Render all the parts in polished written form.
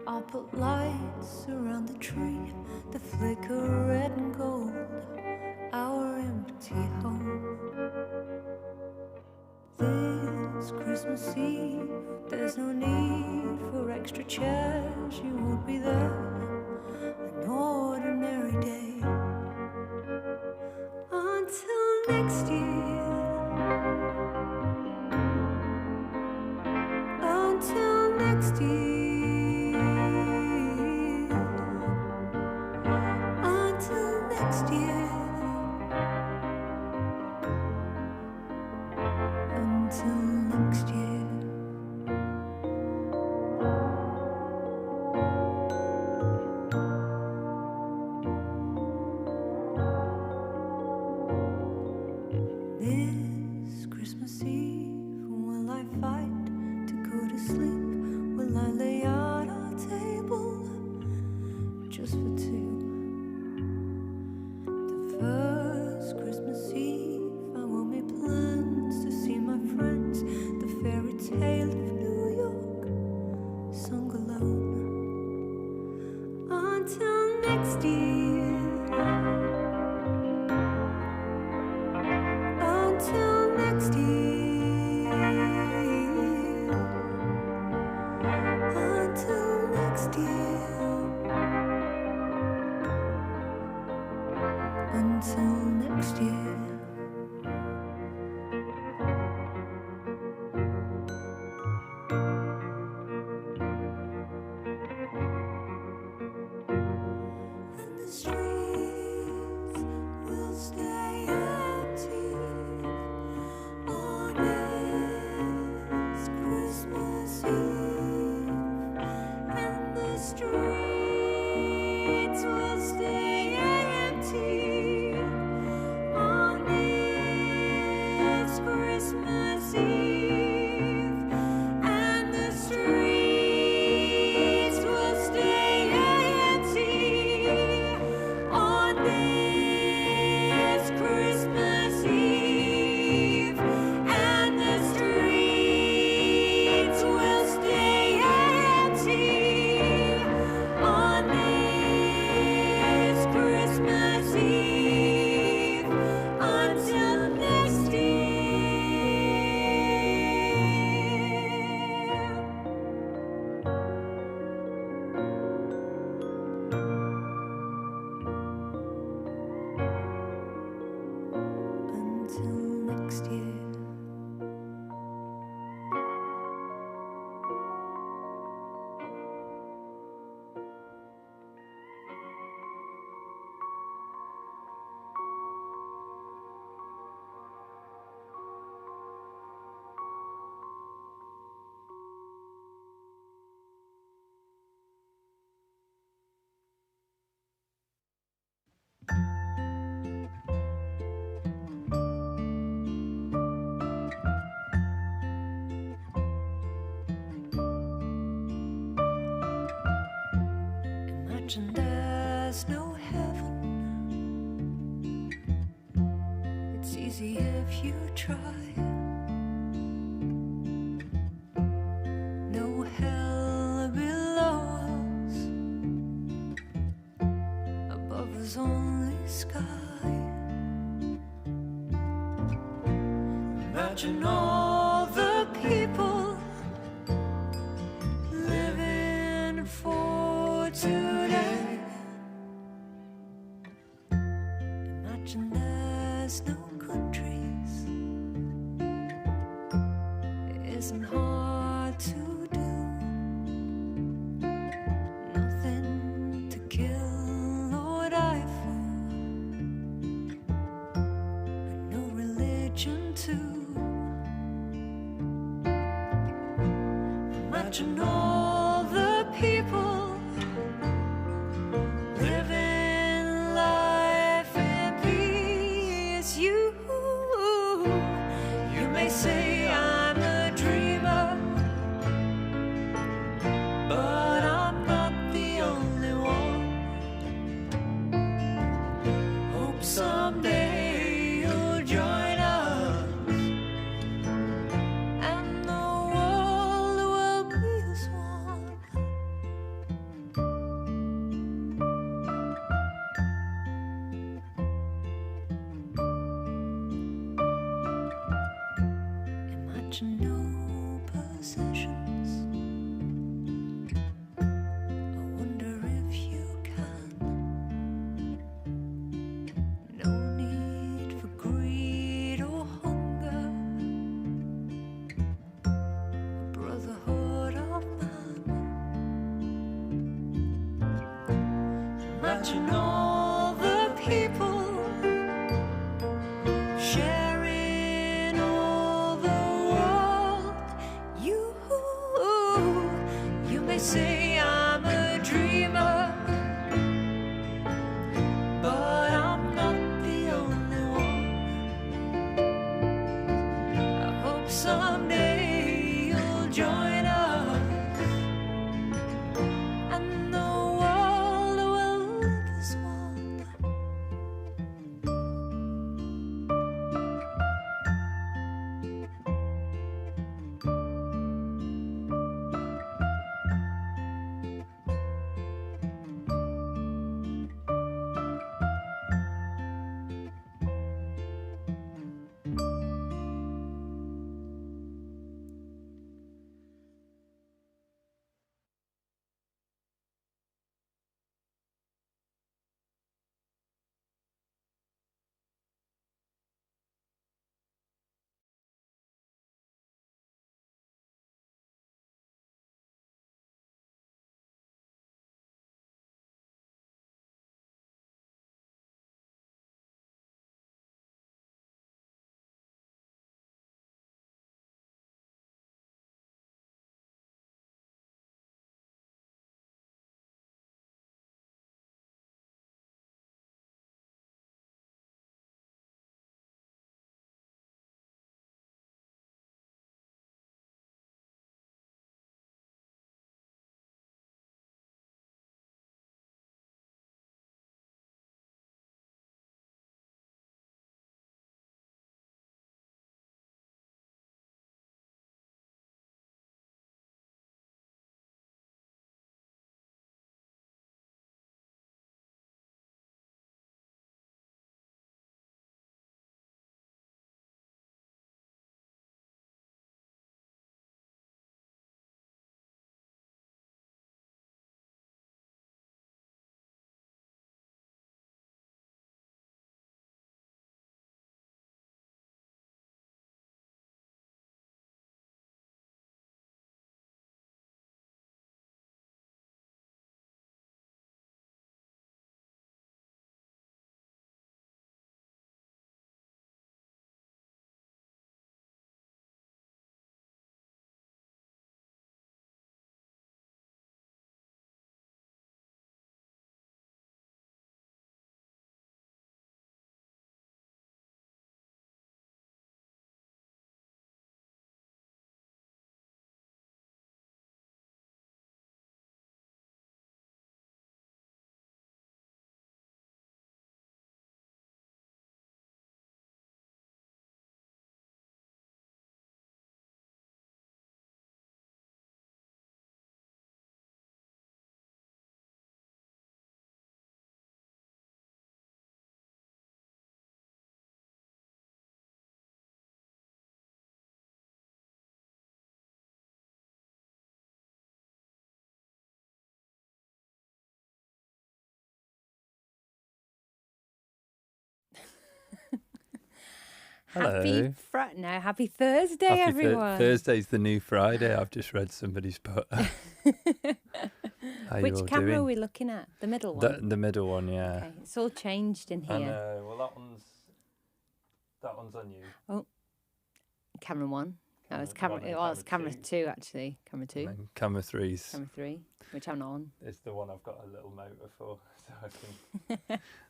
I'll put lights around the tree that flicker red and gold, our empty home. This Christmas Eve, there's no need for extra chairs, you won't be there. An ordinary day until next year. Until next year. Until next year. Until next year. This Christmas Eve, will I fight to go to sleep? Will I lay out our table just for two? The first Christmas Eve, I will make plans to see my friends. The fairy tale of New York, sung alone. Until next year. Until next year. Until next year. Until next year. And the streets will stay empty on this Christmas Eve. And the streets will stay empty on this Christmas Eve. And the streets will stay empty on this Christmas Eve. And the streets will stay empty on this Christmas Eve until next year. Until next year. Imagine there's no heaven. It's easy if you try. No hell below us, above us only sky. Imagine all the people living for today. Imagine there's no countries. It isn't hard to do. Nothing to kill or die for, and no religion too. Imagine all the people living life in peace. You may say I'm a dreamer, but I'm not the only one. Hope someday you'll join us, and the world will be as one. Imagine no possessions. I wonder if you can. No need for greed or hunger. A brotherhood of man. Imagine all the people sharing all the world. You may say I'm a dreamer, but I'm not the only one. I hope someday you'll join us, and the world will live as one. Hello. Happy Thursday, everyone. Thursday's the new Friday. I've just read somebody's put. How Which you all camera doing? are we looking at? The middle one? The middle one, yeah. Okay, it's all changed in here. I know. Well, that one's on you. Oh, camera one. No, it's Camera camera. one and Well, it's camera camera two actually. Camera two. And then camera 3's Camera three, which I'm not on. is the one I've got a little motor for, so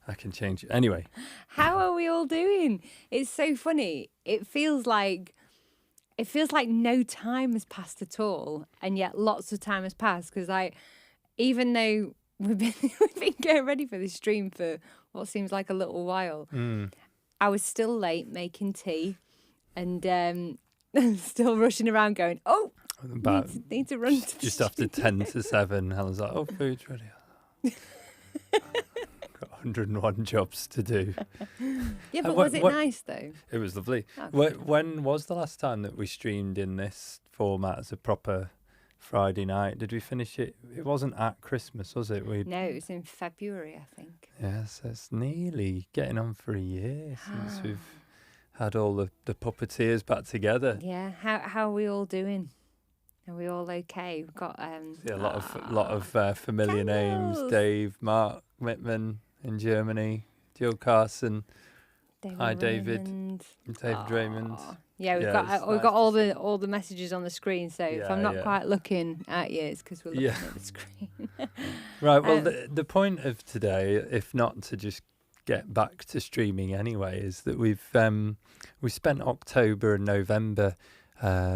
I can change it. Anyway, How are we all doing? It's so funny. It feels like no time has passed at all, and yet lots of time has passed. Because even though we've been getting ready for this stream for what seems like a little while, I was still late making tea, and still rushing around going, oh, need to run to just after 10 to 7, I was like, oh, food's ready. God. 101 jobs to do. Yeah, but was it nice though? It was lovely. Oh, When was the last time that we streamed in this format as a proper Friday night? Did we finish it? It wasn't at Christmas, was it? No, it was in February, I think. Yes, it's nearly getting on for a year since we've had all the Puppeteers back together. Yeah, how are we all doing? Are we all okay? We've got a lot of familiar names: Dave, Mark Whitman in Germany, Jill Carson. Hi, David. David Raymond. Yeah, we've got all the messages on the screen. So if I'm not quite looking at you, it's because we're looking at the screen. Right. Well, the point of today, if not to just get back to streaming anyway, is that we spent October and November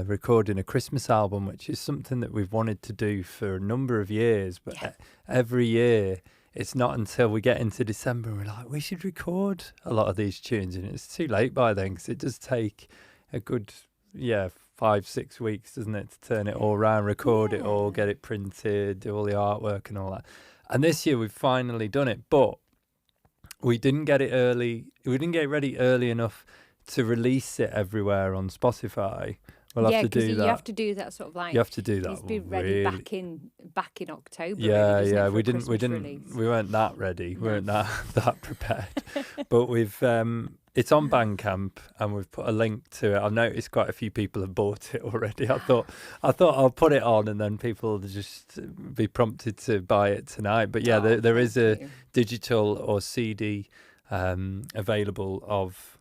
recording a Christmas album, which is something that we've wanted to do for a number of years, but every year it's not until we get into December we're like, we should record a lot of these tunes, and it's too late by then because it does take a good 5-6 weeks, doesn't it, to turn it all around, record it all, get it printed, do all the artwork and all that. And this year we've finally done it, but we didn't get it early. We didn't get it ready early enough to release it everywhere on Spotify. We'll have to do that. You have to do that sort of like. You have to do that. It's be ready back in October. Yeah, really, yeah. We weren't that ready. We weren't that prepared. But we've it's on Bandcamp and we've put a link to it. I've noticed quite a few people have bought it already. I thought I'll put it on and then people will just be prompted to buy it tonight. But yeah, there is a digital or CD available of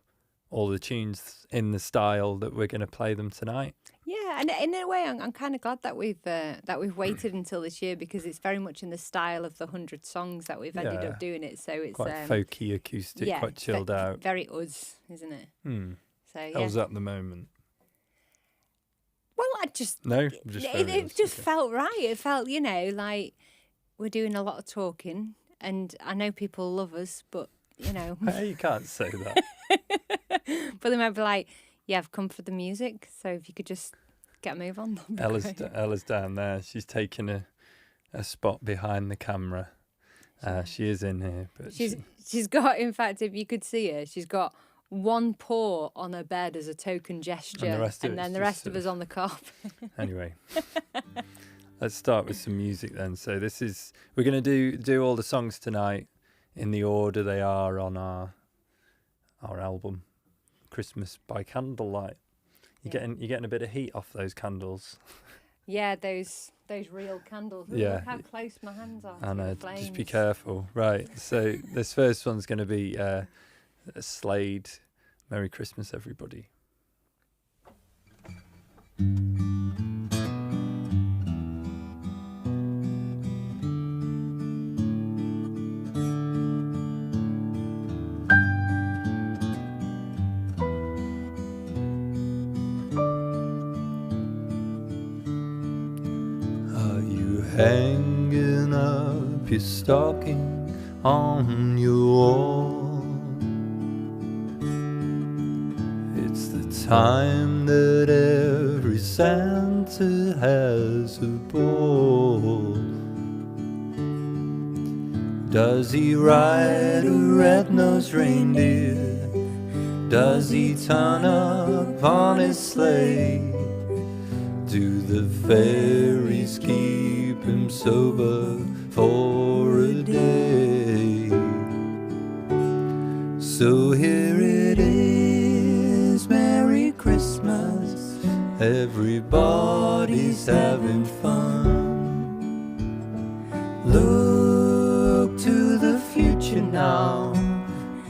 all the tunes in the style that we're going to play them tonight. Yeah, and in a way, I'm kind of glad that we've waited until this year because it's very much in the style of the 100 songs that we've ended up doing it. So it's quite folky, acoustic, quite chilled out. Very us, isn't it? So yeah. How's that at the moment? Well, it just okay. felt right. It felt, like we're doing a lot of talking, and I know people love us, but Hey, you can't say that. But they might be like, yeah, I've come for the music, so if you could just get a move on. Ella's down there. She's taking a spot behind the camera. She is in here. But she's got, in fact, if you could see her, she's got one paw on her bed as a token gesture, and then the rest of us on the carpet. Anyway, let's start with some music then. So we're going to do all the songs tonight in the order they are on our album, Christmas by Candlelight. You're getting a bit of heat off those candles. Yeah, those real candles. Ooh, yeah, look how close my hands are. I know. Just be careful. Right. So this first one's going to be a Slade. Merry Christmas, everybody. Hanging up your stocking on your wall. It's the time that every Santa has a ball. Does he ride a red-nosed reindeer? Does he turn up on his sleigh? Do the fairies keep him sober for a day? So here it is, Merry Christmas, everybody's having fun. Look to the future now,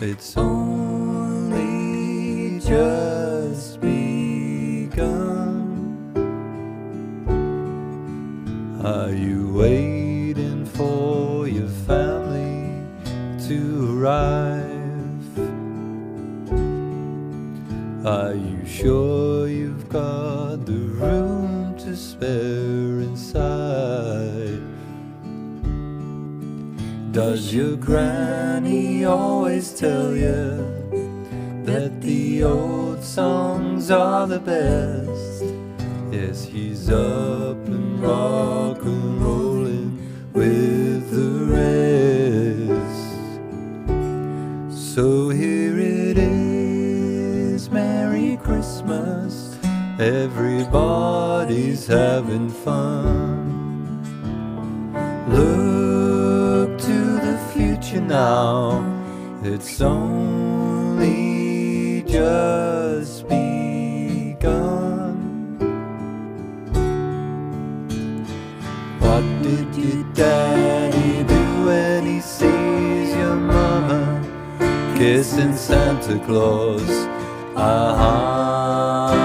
it's only just begun. Are you waiting for your family to arrive? Are you sure you've got the room to spare inside? Does your granny always tell you that the old songs are the best? Yes, he's up and rock and rolling with the rest. everybody's having fun. Look to the future now, it's only just begun. What did your daddy do when he sees your mama kissing Santa Claus? Are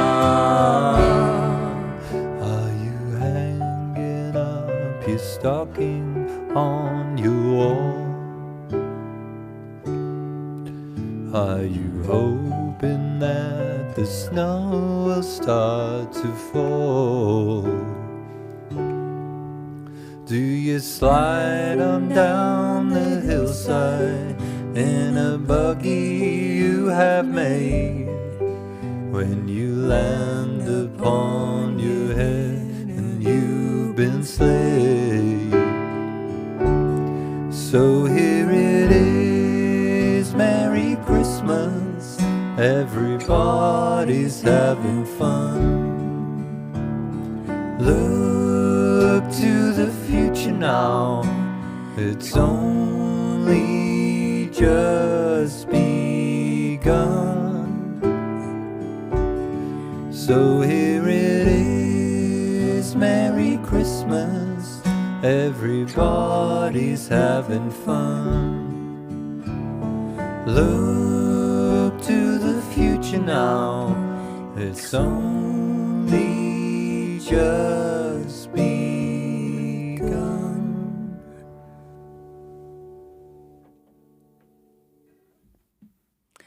you hanging up your stocking on your wall? Are you hoping that the snow will start to fall? Do you slide on down the hillside in a buggy you have made? When you land upon your head and you've been slayed. So here it is, Merry Christmas, everybody's having fun. Look to the future now, it's only just begun. So here it is, Merry Christmas, everybody's having fun. Look to the future now, it's only just begun.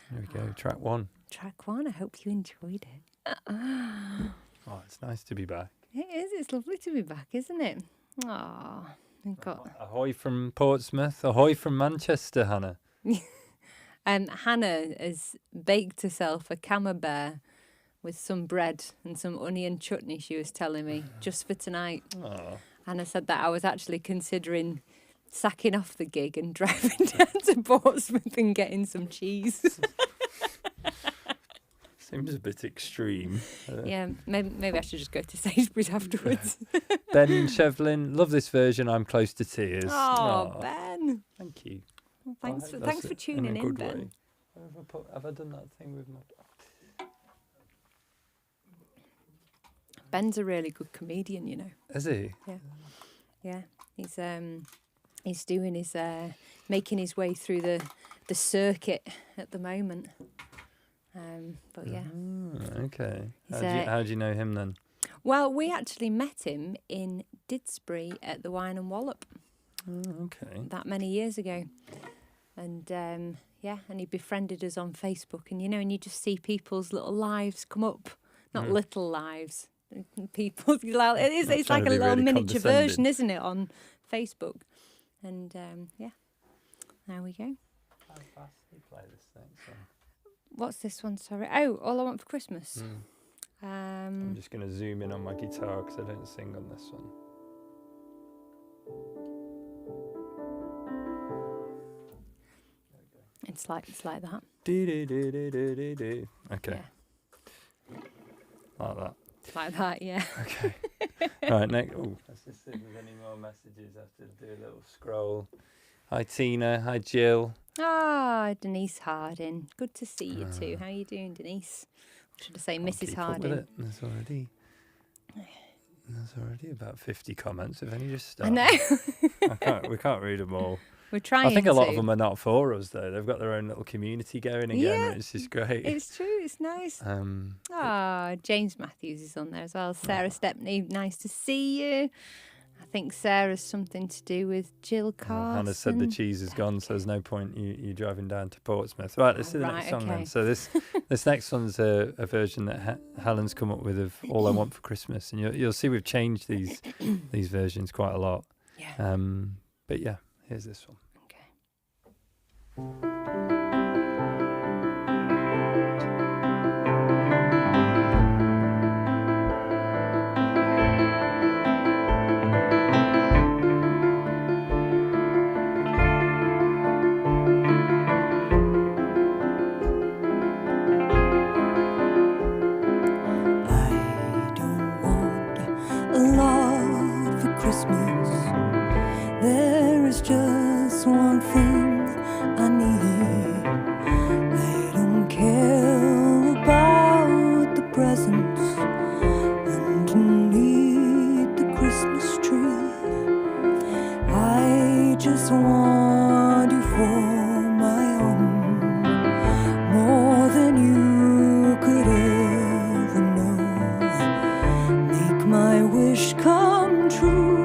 There we go, track one. Track one, I hope you enjoyed it. Oh, it's nice to be back. It is, it's lovely to be back, isn't it? Oh, we've got... Ahoy from Portsmouth, ahoy from Manchester, Hannah. Hannah has baked herself a camembert with some bread and some onion chutney, she was telling me, just for tonight. Oh. Hannah said that I was actually considering sacking off the gig and driving down to Portsmouth and getting some cheese. Seems a bit extreme. Yeah, maybe I should just go to Sainsbury's afterwards. Ben Shevlin, love this version, I'm close to tears. Oh, Ben. Thank you. Well, thanks for tuning in, Ben. Have I done that thing with my... Ben's a really good comedian, you know. Is he? Yeah. He's doing his making his way through the circuit at the moment. But yeah. Okay. How do you know him then? Well, we actually met him in Didsbury at the Wine and Wallop. Okay. That many years ago. And and he befriended us on Facebook. And and you just see people's little lives come up. Not little lives. People's it's like a little really miniature version, isn't it, on Facebook? And there we go. How fast do you play this next one? What's this one? Sorry. Oh, All I Want for Christmas. I'm just going to zoom in on my guitar because I don't sing on this one. It's like that. Do. Okay. Yeah. Like that. Like that, yeah. Okay. Right, next. Oh, let's just see if there's any more messages. I have to do a little scroll. Hi, Tina. Hi, Jill. Ah, Denise Harding. Good to see you too. How are you doing, Denise? Or should I say Mrs. Harding? There's already about 50 comments. If any just start. I know. We can't read them all. We're trying. I think a lot of them are not for us though. They've got their own little community going again. Yeah, And it's just great. It's true. It's nice. James Matthews is on there as well. Sarah Stepney, nice to see you. I think Sarah's something to do with Jill Carson. Hannah said the cheese is gone, so there's no point you driving down to Portsmouth. Right, let's do the next song then. So this next one's a version that Helen's come up with of All I Want for Christmas, and you'll see we've changed these versions quite a lot. Yeah. But yeah, here's this one. Okay. I there's just one thing I need. They don't care about the presents underneath the Christmas tree. I just want you for my own, more than you could ever know. Make my wish come true.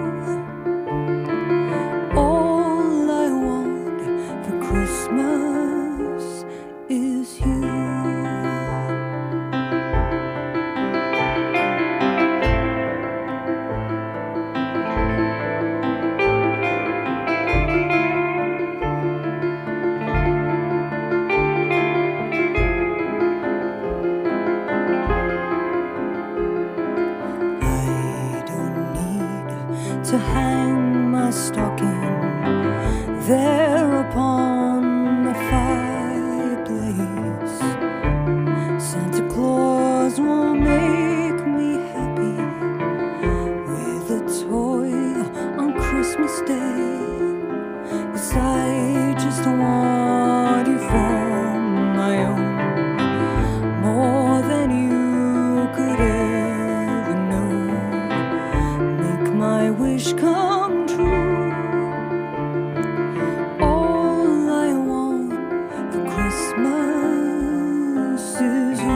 All I want for Christmas is you. To hang my stocking there upon the fireplace. Santa Claus will make me happy with a toy on Christmas Day. 'Cause I just want you for my own, more than you could ever know. Make my wish come true. All I want for Christmas is you.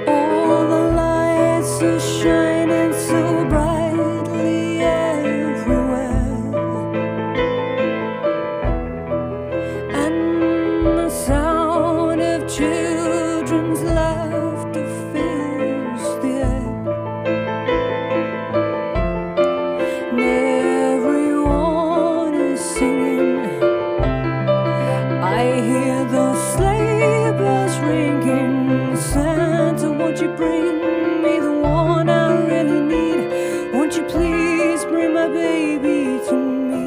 All the lights are shining so brightly everywhere, and the sound of children's laughter fills the air. And everyone is singing. I hear the sleigh bells ringing. Santa, won't you bring me the one I really need? Won't you please bring my baby to me?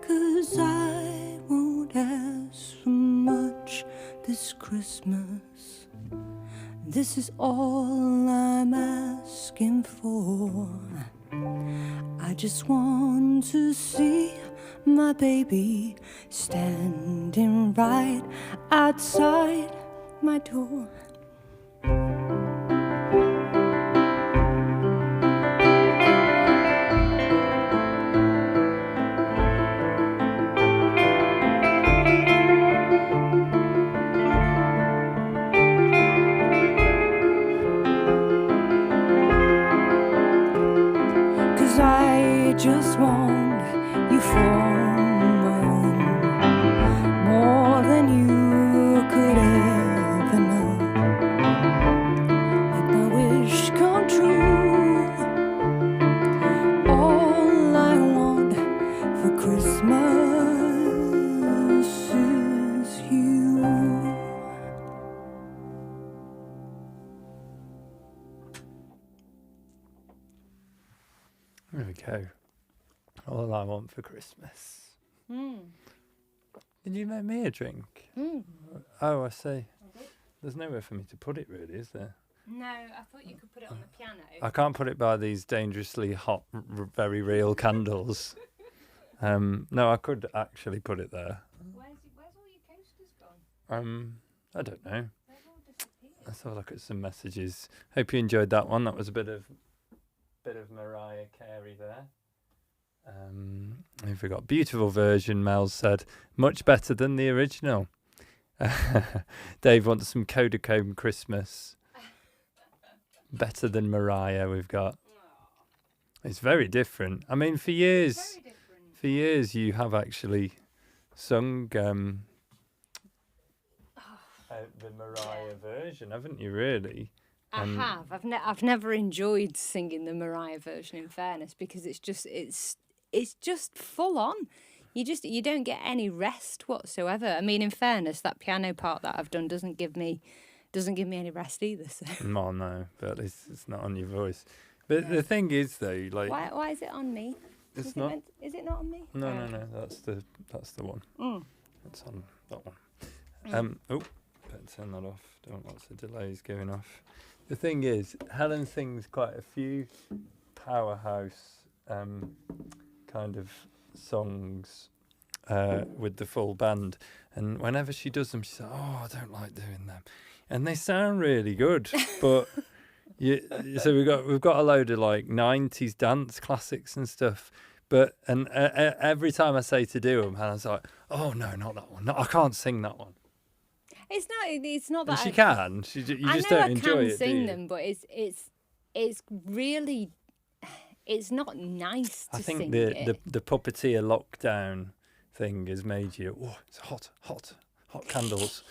'Cause I won't ask for much this Christmas. This is all I'm asking for. I just want to see my baby standing right outside my door. I just want you for my own, more than you could ever know. Make my wish come true. All I want for Christmas is you. There we go. All I want for Christmas. Did you make me a drink? Oh, I see. There's nowhere for me to put it, really, is there? No, I thought you could put it on the piano. I can't put it by these dangerously hot, very real candles. No, I could actually put it there. Where's all your coasters gone? I don't know. They've all disappeared. Let's have a look at some messages. Hope you enjoyed that one. That was a bit of Mariah Carey there. We've got beautiful version, Mel said. Much better than the original. Dave wants some Kodacomb Christmas. Better than Mariah, we've got. It's very different. I mean, for years you have actually sung the Mariah version, haven't you, really? I have. I've never enjoyed singing the Mariah version, in fairness, because it's just full on. You don't get any rest whatsoever. I mean, in fairness, that piano part that I've done doesn't give me doesn't give me any rest either. So. Oh, no, but at least it's not on your voice. But the thing is, though, like... Why is it on me? It's not... Is it not on me? No, that's the one. It's on that one. Better turn that off. Don't want lots of delays going off. The thing is, Helen sings quite a few powerhouse kind of songs with the full band, and whenever she does them, she says, "Oh, I don't like doing them," and they sound really good, but so we've got a load of like 90s dance classics and stuff. But every time I say to do them, Helen's like, "Oh no, not that one. No, I can't sing that one." It's not that and she can. You just don't enjoy it. I can sing them, but it's really, it's not nice to sing. I think the Puppeteer lockdown thing has made you. Oh, it's hot candles.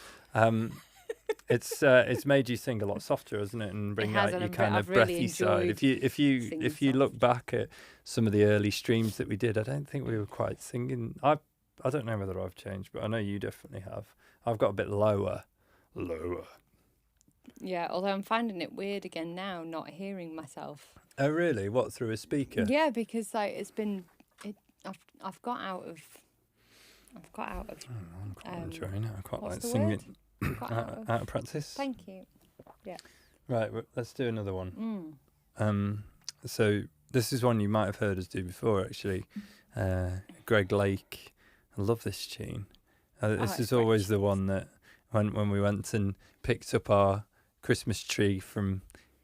It's made you sing a lot softer, hasn't it? And bring out your kind of breathy side. If you look back at some of the early streams that we did, I don't think we were quite singing. I don't know whether I've changed, but I know you definitely have. I've got a bit lower. Yeah, although I'm finding it weird again now, not hearing myself. Oh really? What, through a speaker? Yeah, because like I've got out of. I'm quite enjoying it. I quite like singing. Out of practice. Thank you. Yeah. Right, let's do another one. So this is one you might have heard us do before, actually. Greg Lake. I love this tune. This is always the one that when we went and picked up our Christmas tree from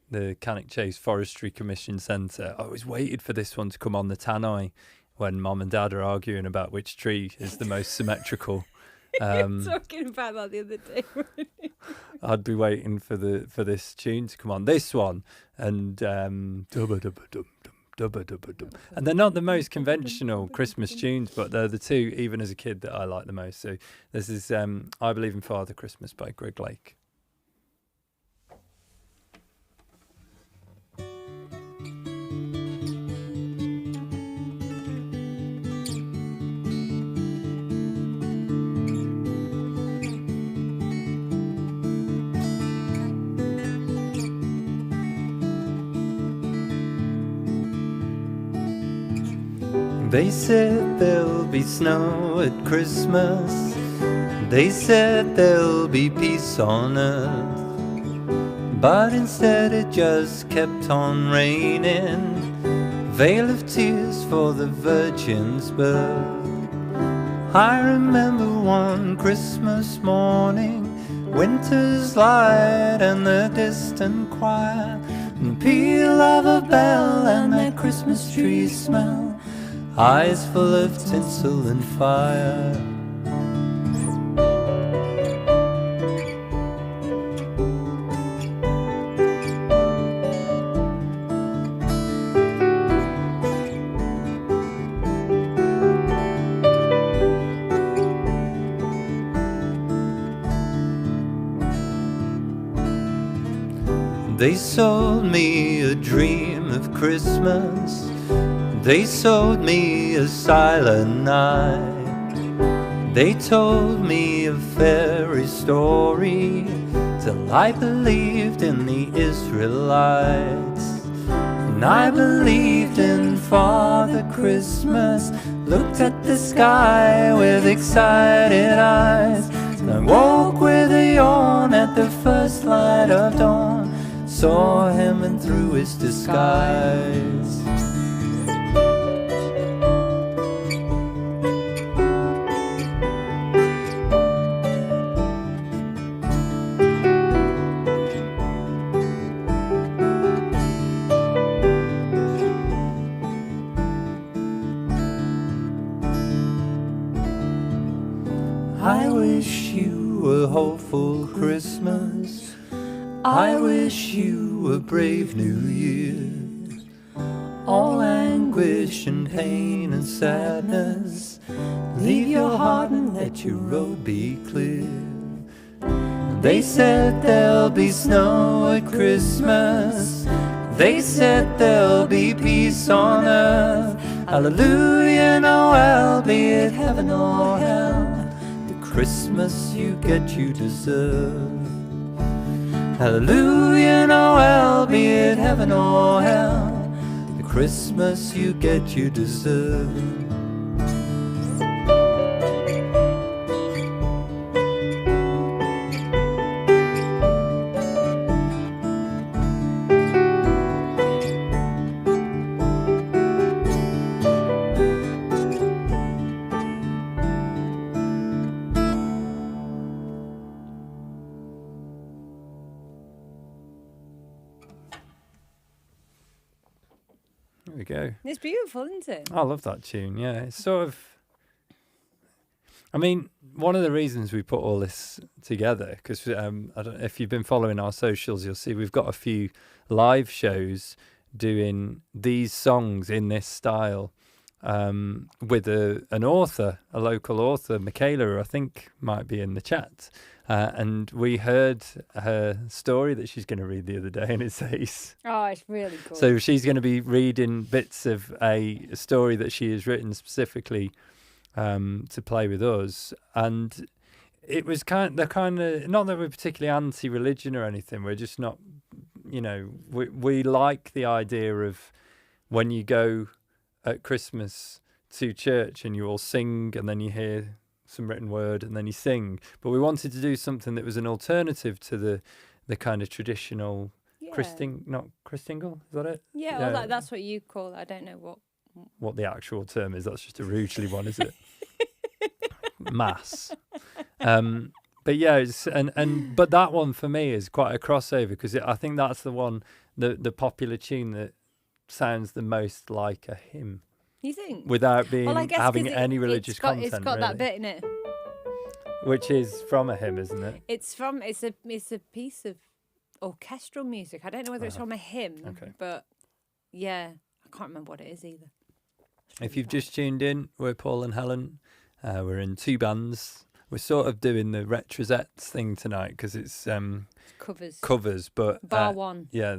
the Cannock Chase Forestry Commission Centre, I always waited for this one to come on the tannoy when Mum and Dad are arguing about which tree is the most symmetrical. You were talking about that the other day. I'd be waiting for this tune to come on. This one and dubba dubba dum dum dubba dubba dum. And they're not the most conventional Christmas tunes, but they're the two, even as a kid, that I like the most. So this is I Believe in Father Christmas by Greg Lake. They said there'll be snow at Christmas. They said there'll be peace on earth. But instead it just kept on raining. Veil of tears for the Virgin's birth. I remember one Christmas morning, winter's light and the distant choir, and peal of a bell and that Christmas tree smell, eyes full of tinsel and fire. They sold me a dream of Christmas. They sold me a silent night. They told me a fairy story till I believed in the Israelites. And I believed in Father Christmas, looked at the sky with excited eyes. And I woke with a yawn at the first light of dawn, saw him and through his disguise. I wish you a hopeful Christmas. I wish you a brave new year. All anguish and pain and sadness, leave your heart and let your road be clear. They said there'll be snow at Christmas. They said there'll be peace on earth. Hallelujah, Noel, be it heaven or hell, the Christmas you get you deserve. Hallelujah, Noel, be it heaven or hell, the Christmas you get you deserve. There we go. It's beautiful, isn't it? I love that tune. Yeah, it's sort of. I mean, one of the reasons we put all this together, because I don't know if you've been following our socials, you'll see we've got a few live shows doing these songs in this style with an author, a local author, Michaela, who I think might be in the chat. And we heard her story that she's going to read the other day, and it says... Oh, it's really cool. So she's going to be reading bits of a story that she has written specifically to play with us. And it was kind of, not that we're particularly anti-religion or anything, we're just not, we like the idea of when you go at Christmas to church and you all sing and then you hear some written word and then you sing, but we wanted to do something that was an alternative to the kind of traditional Christingle, is that it? Yeah, well, that's what you call it. I don't know what the actual term is. That's just a Rugeley one, is it? Mass. But yeah, but that one for me is quite a crossover, because I think that's the one, the popular tune that sounds the most like a hymn. You think? Without having any religious content. It's got that bit in it. Which is from a hymn, isn't it? It's a piece of orchestral music. I don't know whether it's from a hymn, but yeah, I can't remember what it is either. If you've just tuned in, we're Paul and Helen. We're in two bands. We're sort of doing the Retrosettes thing tonight because it's covers, but bar one. Yeah,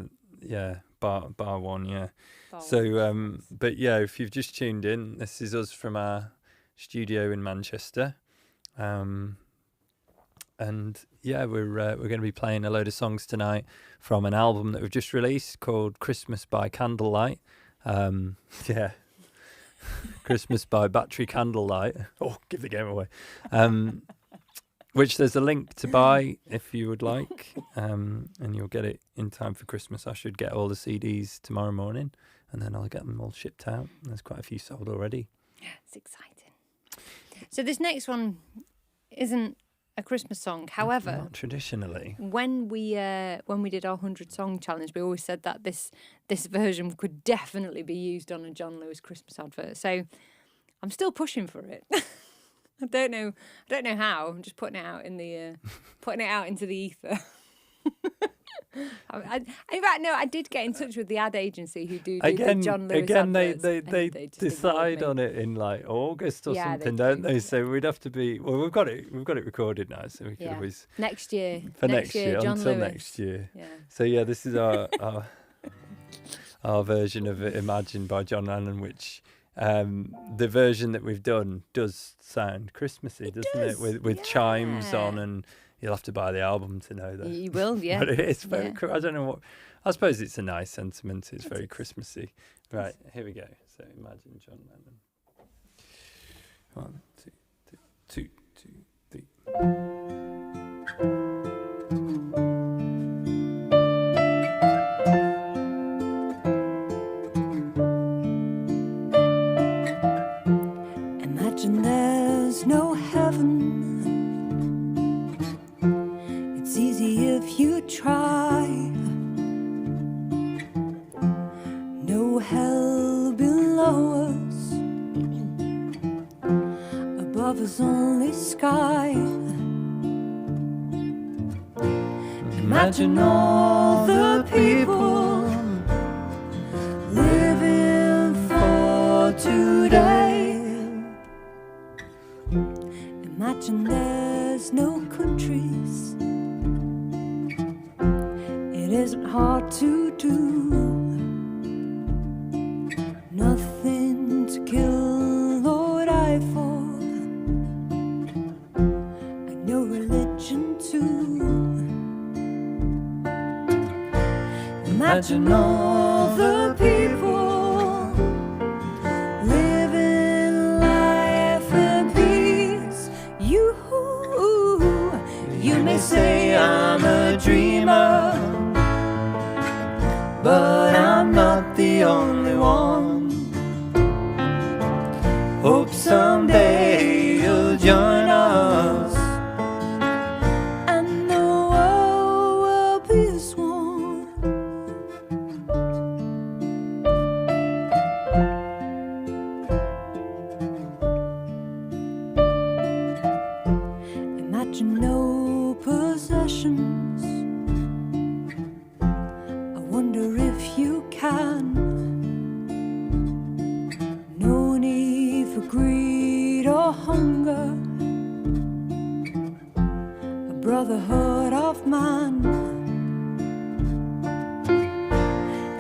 bar one, yeah. So, but yeah, if you've just tuned in, this is us from our studio in Manchester, and yeah, we're going to be playing a load of songs tonight from an album that we've just released called Christmas by Candlelight. Yeah, Christmas by Battery Candlelight. Oh, give the game away. Which there's a link to buy if you would like, and you'll get it in time for Christmas. I should get all the CDs tomorrow morning, and then I'll get them all shipped out. There's quite a few sold already. Yeah, it's exciting. So this next one isn't a Christmas song. However, not traditionally. When we did our 100 song challenge, we always said that this version could definitely be used on a John Lewis Christmas advert. So I'm still pushing for it. I don't know how. I'm just putting it out in the putting it out into the ether. In fact, no, I did get in touch with the ad agency who do the John Lewis adverts. They decide on it in like August or something, don't they? So we'd have to be. Well, we've got it recorded now, so we can always next year until Lewis. next year. Yeah. So yeah, this is our version of it, imagined by John Lennon, which. The version that we've done does sound Christmassy, doesn't it? With chimes on, and you'll have to buy the album to know that. You will, yeah. But it is very. I don't know what. I suppose it's a nice sentiment. It's very Christmassy. Right, here we go. So imagine John Lennon. 1, 2, 3. Imagine there's no heaven. It's easy if you try. No hell below us. Above us only sky. Imagine all the people living for today. Imagine there's no countries. It isn't hard to do. Nothing to kill or die for. I know religion too. Imagine all the people living life at peace. You may say I'm a dreamer, but I'm not the only one. Hope someday you'll join us, and the world will be as one. Imagine no possessions. I wonder if you can. No need for greed or hunger. A brotherhood of man.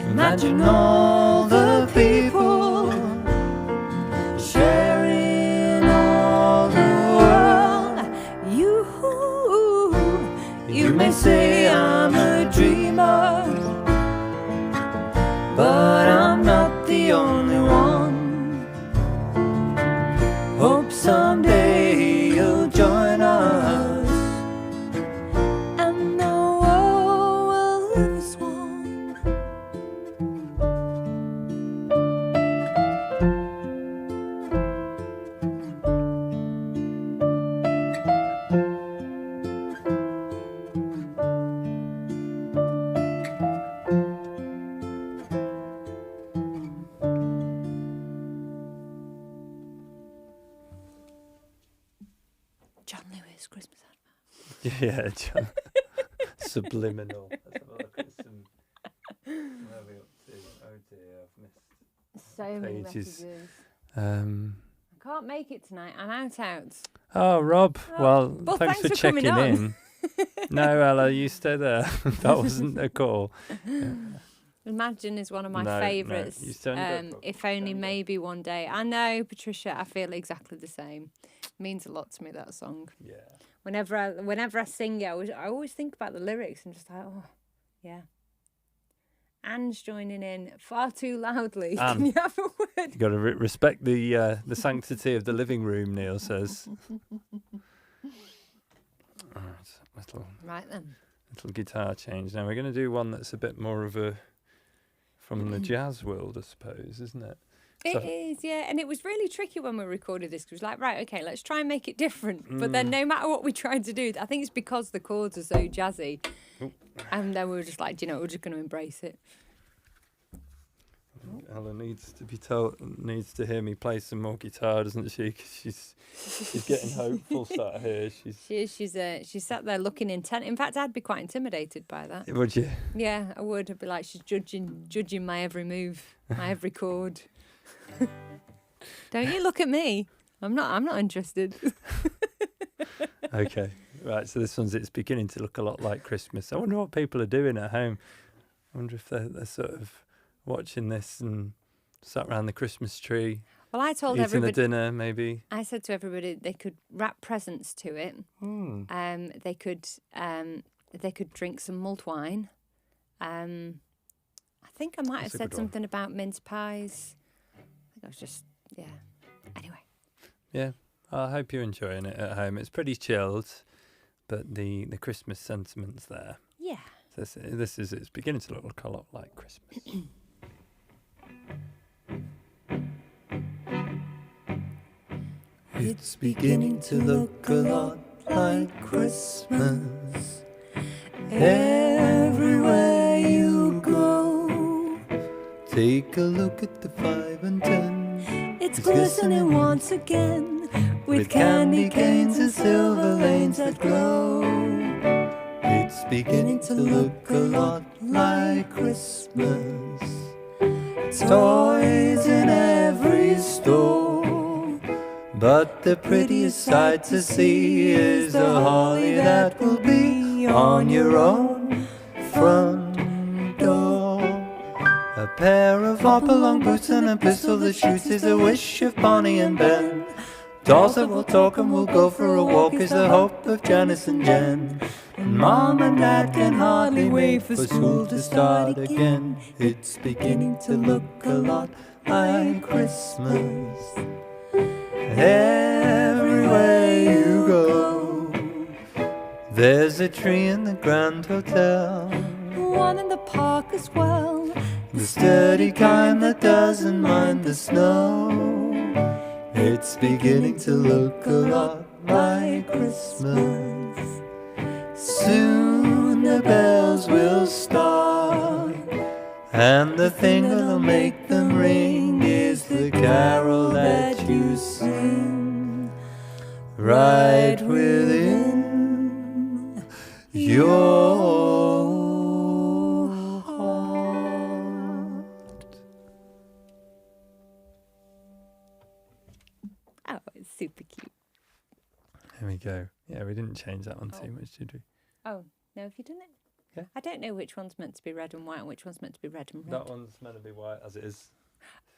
Imagine all the people sharing all the world. You may say I'm a dreamer, but I'm not the only one. Hope someday you'll join us, and the world will live as one. John Lewis, Christmas advert. Yeah, John. Subliminal. Let's have a look at some. Where are we up to? Oh dear, I've missed So many pages. messages. I I can't make it tonight. I'm out. Oh, Rob. Well, well, thanks for thanks for coming checking on. in. No, Ella, you stay there. That wasn't a call. Imagine is one of my No, favourites. you stand up, Rob. If only maybe one day. I know, Patricia, I feel exactly the same. It means a lot to me, that song. Yeah. Whenever I sing it, I always think about the lyrics and just like, oh, yeah. Anne's joining in far too loudly. Anne. Can you have a word? You got to respect the sanctity of the living room, Neil says. Right then. Little guitar change. Now we're going to do one that's a bit more of a from the jazz world, I suppose, isn't it? It is, yeah. And it was really tricky when we recorded this because it was like, right, okay, let's try and make it different. But then no matter what we tried to do, I think it's because the chords are so jazzy. Ooh. And then we were just like, do you know, we're just going to embrace it. Ella needs to hear me play some more guitar, doesn't she? 'Cause she's getting hopeful sat here. She's sat there looking intent. In fact, I'd be quite intimidated by that. Would you? Yeah, I would. I'd be like, she's judging my every move, my every chord. Don't you look at me. I'm not interested. Okay, right. So this one's it's beginning to look a lot like Christmas. I wonder what people are doing at home. I wonder if they're sort of watching this and sat around the Christmas tree. Well, I told eating everybody. a dinner, maybe. I said to everybody they could wrap presents to it. They could drink some mulled wine. I think I might have said something about mince pies. I think I was just Anyway. Yeah, I hope you're enjoying it at home. It's pretty chilled, but the Christmas sentiment's there. Yeah. So it's beginning to look a lot like Christmas. It's beginning to look a lot like Christmas. Everywhere you go, take a look at the 5 and 10. It's glistening once again with candy canes and silver lanes that glow. It's beginning to look a lot like Christmas. Toys in every store, but the prettiest sight to see is the holly that will be on your own front door. A pair of hop-along boots and a pistol that shoots is a wish of Bonnie and Ben. Dolls that will talk and will go for a walk is the hope of Janice and Jen. And Mom and Dad can hardly wait for school to start again. It's beginning to look a lot like Christmas. Everywhere you go, there's a tree in the Grand Hotel, One in the park as well. the sturdy kind that doesn't mind the snow. It's beginning to look a lot like Christmas. Soon the bells will start, and the thing that'll make them ring is the carol that you sing right within your heart. Oh, it's super cute. There we go. Yeah, we didn't change that one too much, did we? Oh, no, have you done it? Yeah. I don't know which one's meant to be red and white and which one's meant to be red and red. That one's meant to be white as it is.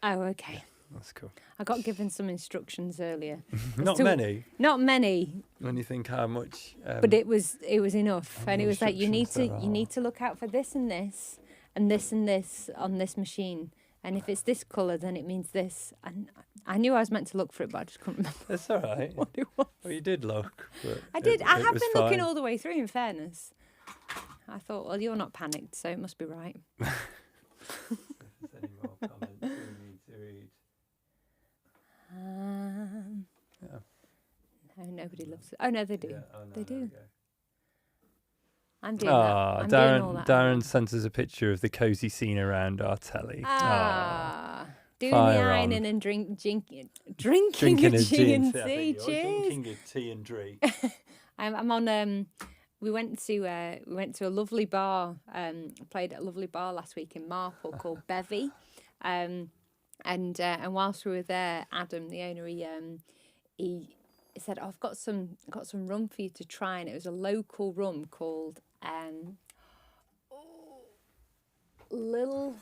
Oh, okay. That's cool. I got given some instructions earlier. Not So- many. Not many, When you think how much. but it was enough. And it was like you need instructions to look out for this and this and this and this on this machine. And if it's this colour, then it means this. And I knew I was meant to look for it, but I just couldn't remember It's all right. what it was. Well, you did look. But I did. I have was been looking fine. all the way through, in fairness. I thought, well, you're not panicked, so it must be right. If there's any more comments we need to read. Yeah. No, nobody loves it. Oh, no, they do. Yeah, oh, no, They there we do. go. I'm doing that. I'm doing all that. Darren sent us a picture of the cosy scene around our telly. Doing Fire the on. ironing and drinking Drinking a a G gin. and I C. think you're Cheers. drinking a tea and drink. I'm on. We went to a lovely bar. Played at a lovely bar last week in Marple called Bevy, and whilst we were there, Adam, the owner, he said, "Oh, I've got some rum for you to try," and it was a local rum called Little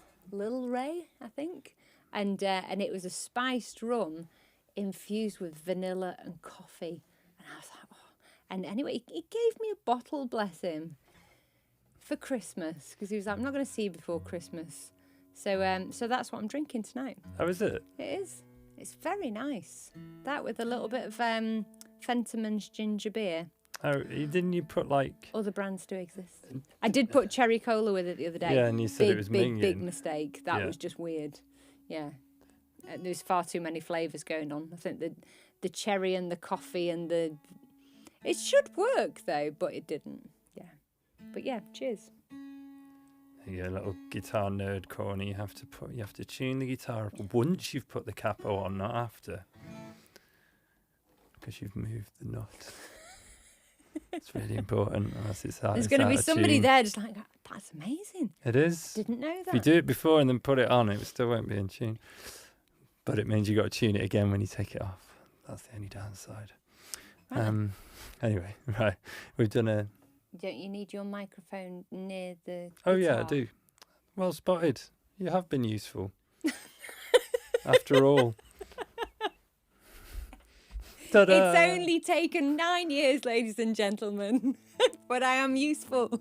Ray, I think, and it was a spiced rum infused with vanilla and coffee, and I was like, oh. And anyway, he gave me a bottle, bless him, for Christmas, because he was like, I'm not going to see you before Christmas, so that's what I'm drinking tonight. How is it? It is. It's very nice. That with a little bit of Fentimans ginger beer. Oh, didn't you put like? Other brands do exist. I did put cherry cola with it the other day. Yeah, and you said it was big minging. mistake. That Yeah. was just weird. Yeah, there's far too many flavours going on. I think the cherry and the coffee and the it should work though, but it didn't. Yeah, but yeah, cheers. Yeah, little guitar nerd corner. You have to tune the guitar up once you've put the capo on, not after, because you've moved the nut. It's really important. There's There's going to be somebody there just like, that's amazing. It is. Didn't know If that. you do it before and then put it on, it still won't be in tune. But it means you got to tune it again when you take it off. That's the only downside. Right. Anyway, right. We've done a... Don't you need your microphone near the Oh, yeah, I guitar? do. Well spotted. You have been useful. After all. Ta-da! It's only taken 9 years, ladies and gentlemen, but I am useful.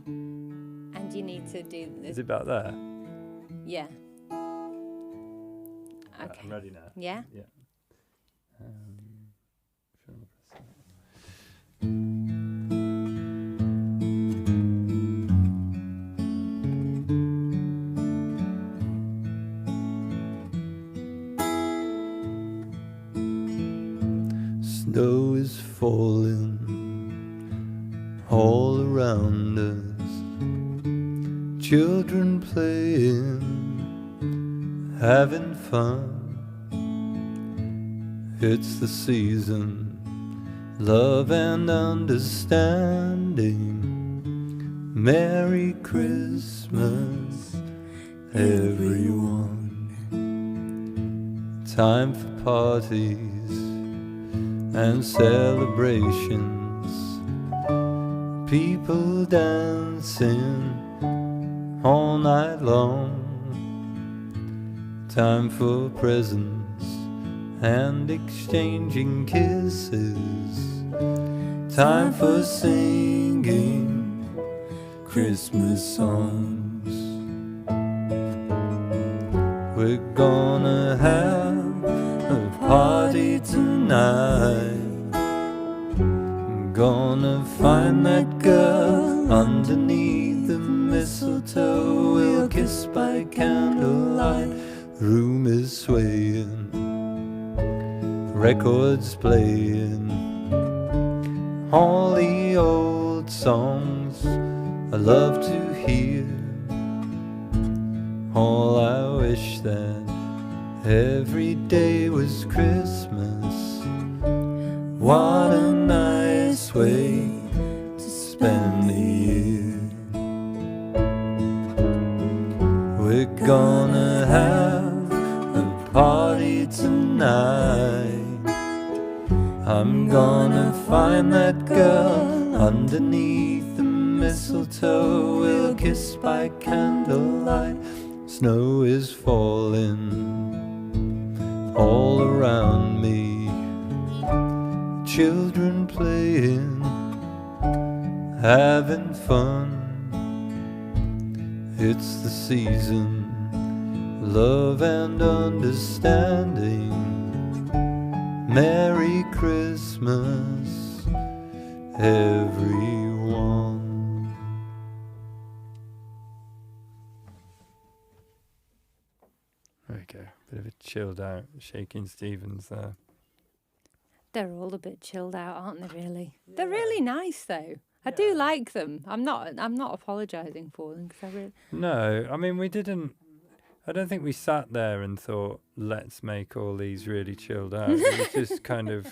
And you need to do Is this. it about there? Yeah. Right, Okay. I'm ready now. Yeah? Yeah. If you wanna press that. Snow is falling all around us. Children playing, having fun. It's the season, love and understanding. Merry Christmas, everyone. Time for parties and celebrations, people dancing all night long. Time for presents and exchanging kisses. Time for singing Christmas songs. We're gonna have a party tonight. I'm gonna find that girl underneath the mistletoe. We'll kiss by candlelight. Room is swaying, records playing, all the old songs I love to hear. All I wish that every day was Christmas. What a nice way to spend the year. We're gonna have a party tonight. I'm gonna find that girl underneath the mistletoe. We'll kiss by candlelight. Snow is falling all around me. Children playing, having fun. It's the season, love and understanding. Merry Christmas, everyone. There we go. Bit of a chilled out Shaking Stevens there. They're all a bit chilled out, aren't they? Really, they're really nice though. I do like them. I'm not apologising for them because I really. No, I mean we didn't. I don't think we sat there and thought, let's make all these really chilled out. It was just kind of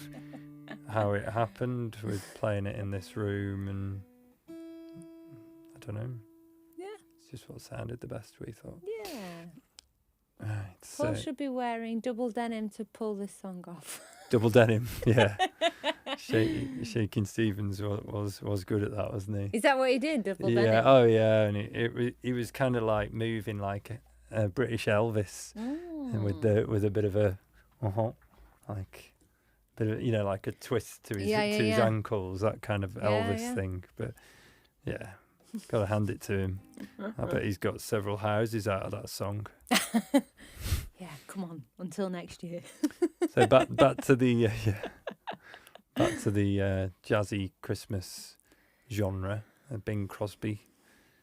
how it happened with playing it in this room, and I don't know. Yeah. It's just what sounded the best, we thought. Yeah. Right, Paul so should be wearing double denim to pull this song off. double denim, yeah. Shaking Stevens was good at that, wasn't he? Is that what he did? Double Yeah. denim. Oh, yeah. And he was kind of like moving like a British Elvis, and with a bit of a like bit of, like a twist to his his ankles, that kind of Elvis thing. But yeah, gotta hand it to him. I bet he's got several houses out of that song. Yeah, come on. Until next year. So back to the jazzy Christmas genre, Bing Crosby.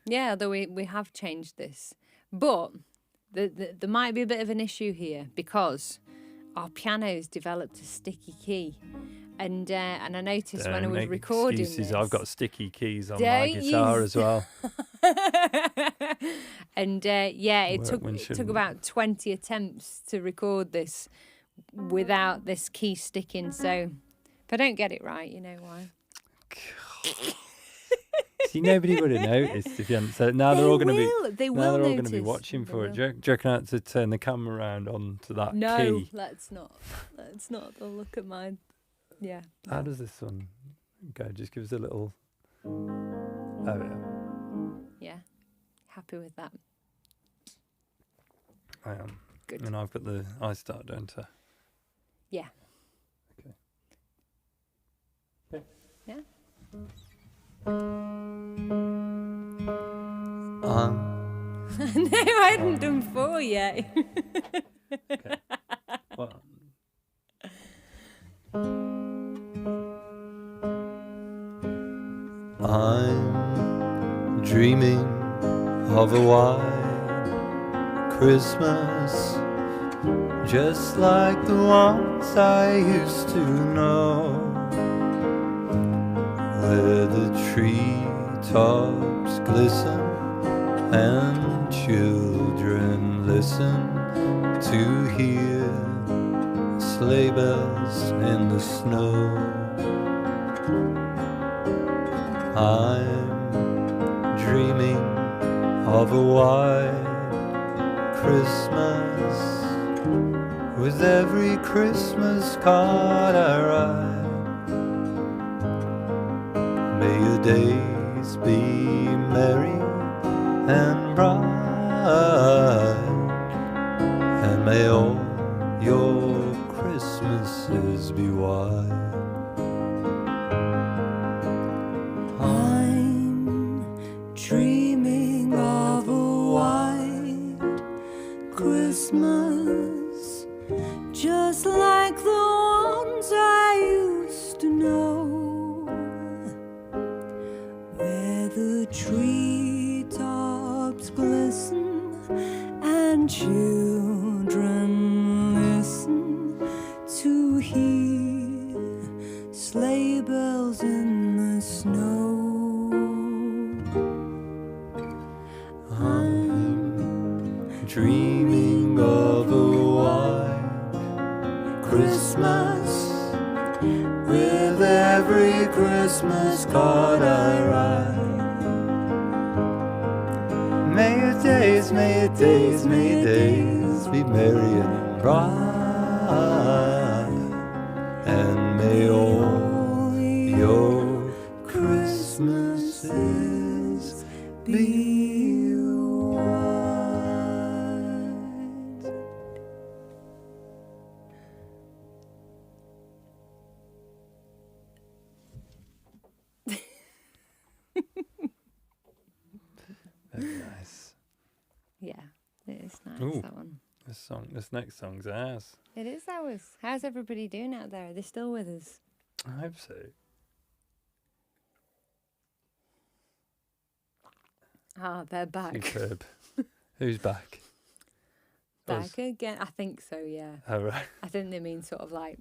Yeah, although we have changed this, but there might be a bit of an issue here because our piano's developed a sticky key, and I noticed when I was recording excuses. this, I've got sticky keys on my guitar as well. And it took about 20 attempts to record this without this key sticking. So if I don't get it right, you know why. See, nobody would have noticed if you hadn't said it. Now they're all going to be. They Now will they're all going to be notice. watching for it. They Do you reckon I had to turn the camera around onto that No, key? let's not. Let's not. They'll look at mine. Yeah. How does this one go? Just give us a little. Oh yeah. Yeah. Happy with that. I am. Good. And I've got the I start, don't I? Yeah. Okay. Yeah. No, I hadn't done 4 yet. Okay. Well, I'm dreaming of a white Christmas, just like the ones I used to know, where the treetops glisten and children listen to hear sleigh bells in the snow. I'm dreaming of a white Christmas, with every Christmas card I write. May your days be merry and bright, and may all your Christmas Christmases be white. I'm dreaming of a white Christmas, just like the ones I used to know, where the treetops glisten and children listen to hear sleigh bells in the snow. I'm Dreaming of a white Christmas, with every Christmas card I write. May your days, may your days, may your days be merry and bright, and may all your Christmases be white. Very nice. Yeah, it is nice, Ooh. that one. This next song's ours. It is ours. How's everybody doing out there? Are they still with us? I hope so. Ah, they're back. Superb. Who's back? Us. Back again? I think so, yeah. Oh, right. I think they mean sort of like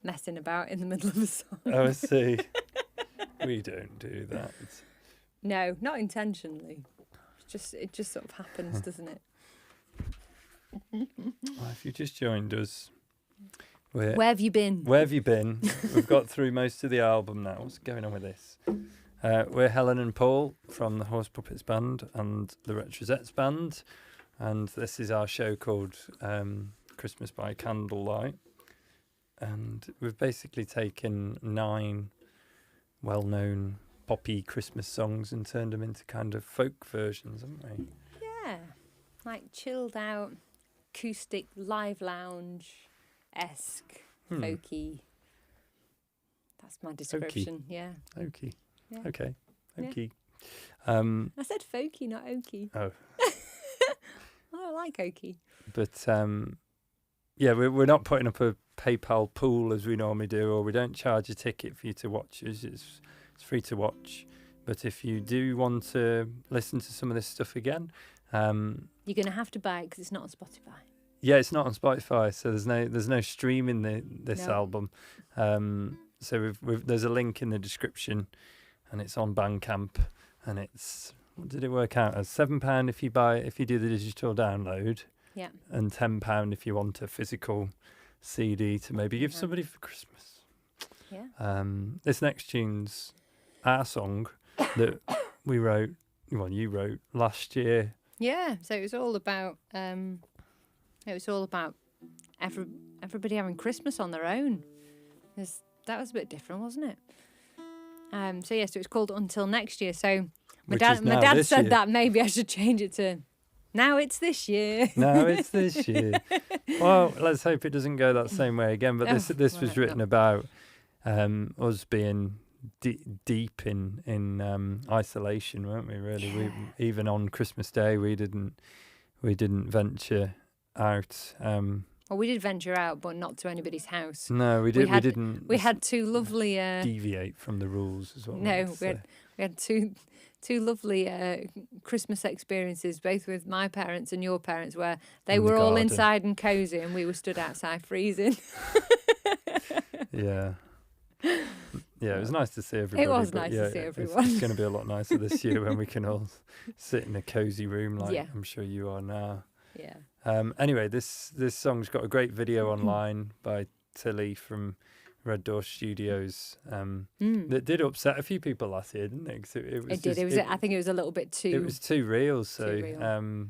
messing about in the middle of a song. Oh, I see. We don't do that. No, not intentionally. It just sort of happens, doesn't it? Well, if you just joined us, Where have you been? where have you been? We've got through most of the album now. What's going on with this? We're Helen and Paul from the Horse Puppets Band and the Retrosettes Band, and this is our show called Christmas by Candlelight. And we've basically taken 9 well-known poppy Christmas songs and turned them into kind of folk versions, haven't we? Yeah, like chilled out, acoustic, live lounge-esque, folky. That's my description, yeah. Oaky. Yeah. Okay. Yeah. Oaky. I said folky, not oaky. Oh. I like oaky. But yeah, we're not putting up a PayPal pool as we normally do, or we don't charge a ticket for you to watch us. It's free to watch. But if you do want to listen to some of this stuff again, You're going to have to buy it because it's not on Spotify. yeah, it's not on Spotify, so there's no streaming this No. album. So there's a link in the description, and it's on Bandcamp, and it's, what did it work out as? £7 if you do the digital download, Yeah. and £10 if you want a physical CD to maybe give somebody for Christmas. Yeah. This next tune's our song that we wrote, well, you wrote last year. Yeah. So it was all about everybody having Christmas on their own. That was a bit different, wasn't it? So yes, it's called Until Next Year. So my Which is now dad this said year. that maybe I should change it to now it's this year. No, it's this year. Well, let's hope it doesn't go that same way again. But this was written about us being deep in isolation, weren't we? Really, Yeah. we even on Christmas Day we didn't venture out. Well, we did venture out, but not to anybody's house. No, we didn't. We had two lovely. Deviate from the rules as well. No, we had two lovely Christmas experiences, both with my parents and your parents, where they In the were all garden. inside and cosy, and we were stood outside freezing. Yeah. Yeah, it was nice to see everybody. was but nice to yeah, see it's everyone. going to be a lot nicer this year when we can all sit in a cosy room like Yeah. I'm sure you are now. Yeah. Anyway, this song's got a great video online by Tilly from Red Door Studios that did upset a few people last year, didn't it? 'Cause it was It did. I think it was a little bit too. it was too real. So Too real.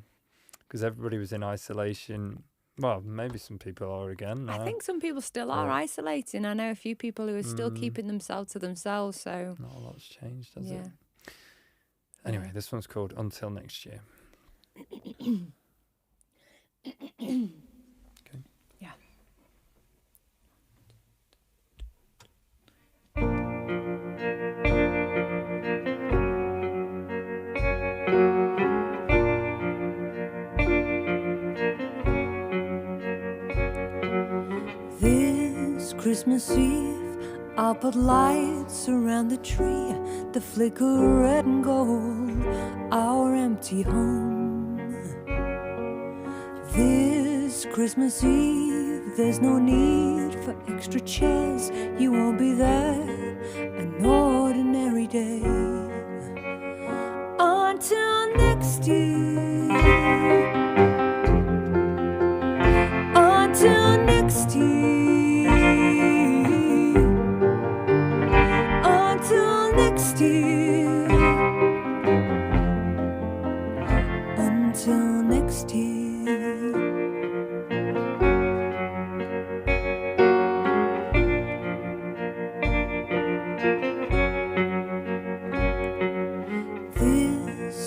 because everybody was in isolation. Well, maybe some people are again. I now. think some people still are Yeah. isolating. I know a few people who are still keeping themselves to themselves. So Not a lot's changed, has yeah. it? Anyway, this one's called Until Next Year. Yeah. Christmas Eve, I'll put lights around the tree, the flicker red and gold, our empty home. This Christmas Eve, there's no need for extra chairs. You won't be there, an ordinary day. Until next year, until next year, until next year, until next year.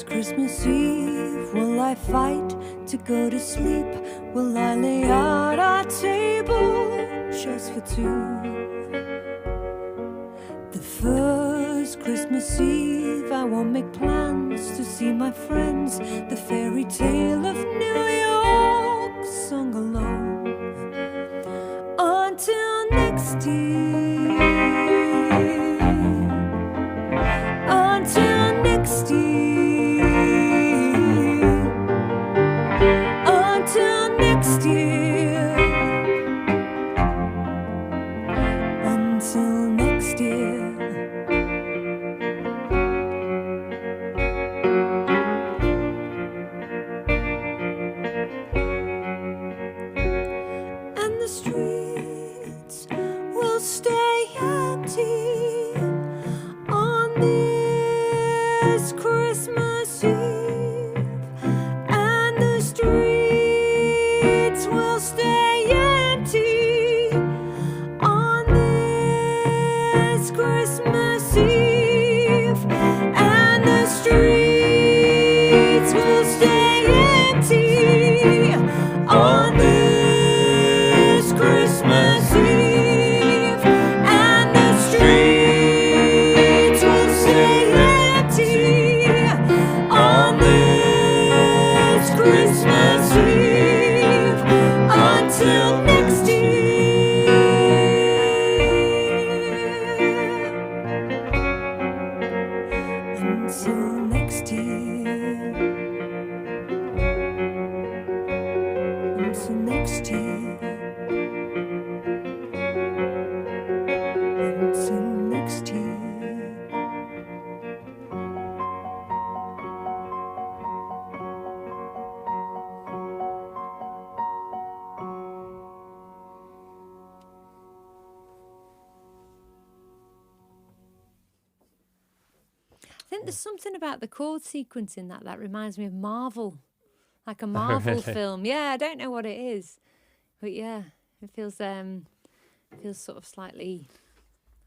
Christmas Eve, will I fight to go to sleep? Will I lay out our table just for two? The first Christmas Eve, I won't make plans to see my friends. The fairy tale of New York sung alone. Until next year, until next year. Until next year, until next year. And the streets will stay empty on this Christmas Eve, and the streets will stay empty on this Christmas Eve, and the streets will stay empty on this Christmas Eve, and the streets will stay empty on this Christmas Eve, until next year, until next year, until next year, until next year. I think there's something about the chord sequence in that reminds me of Marvel, like a Marvel really? film. Yeah, I don't know what it is, but yeah, it feels sort of slightly,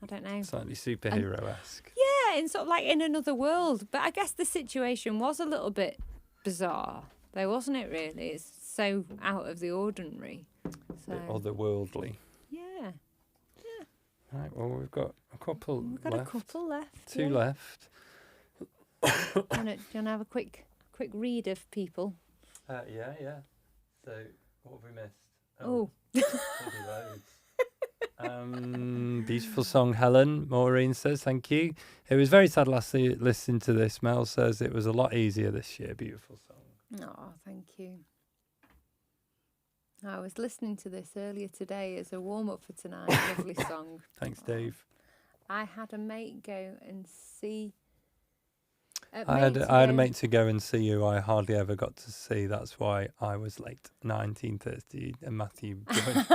I don't know. Slightly superhero-esque. Yeah, in sort of like in another world. But I guess the situation was a little bit bizarre, though, wasn't it? Really, it's so out of the ordinary. So Otherworldly. yeah, Right, well, we've got a couple we've got left. a couple left. Two yeah. left. Do you want to have a quick read of people? Yeah. So, what have we missed? Oh. Bloody loads. Beautiful song, Helen. Maureen says, thank you. It was very sad last listening to this. Mel says it was a lot easier this year. Beautiful song. Oh, thank you. I was listening to this earlier today as a warm-up for tonight. Lovely song. Thanks, Dave. I had a mate go and see... I had a mate to go and see you I hardly ever got to see. That's why I was late. 19:30 and Matthew joined.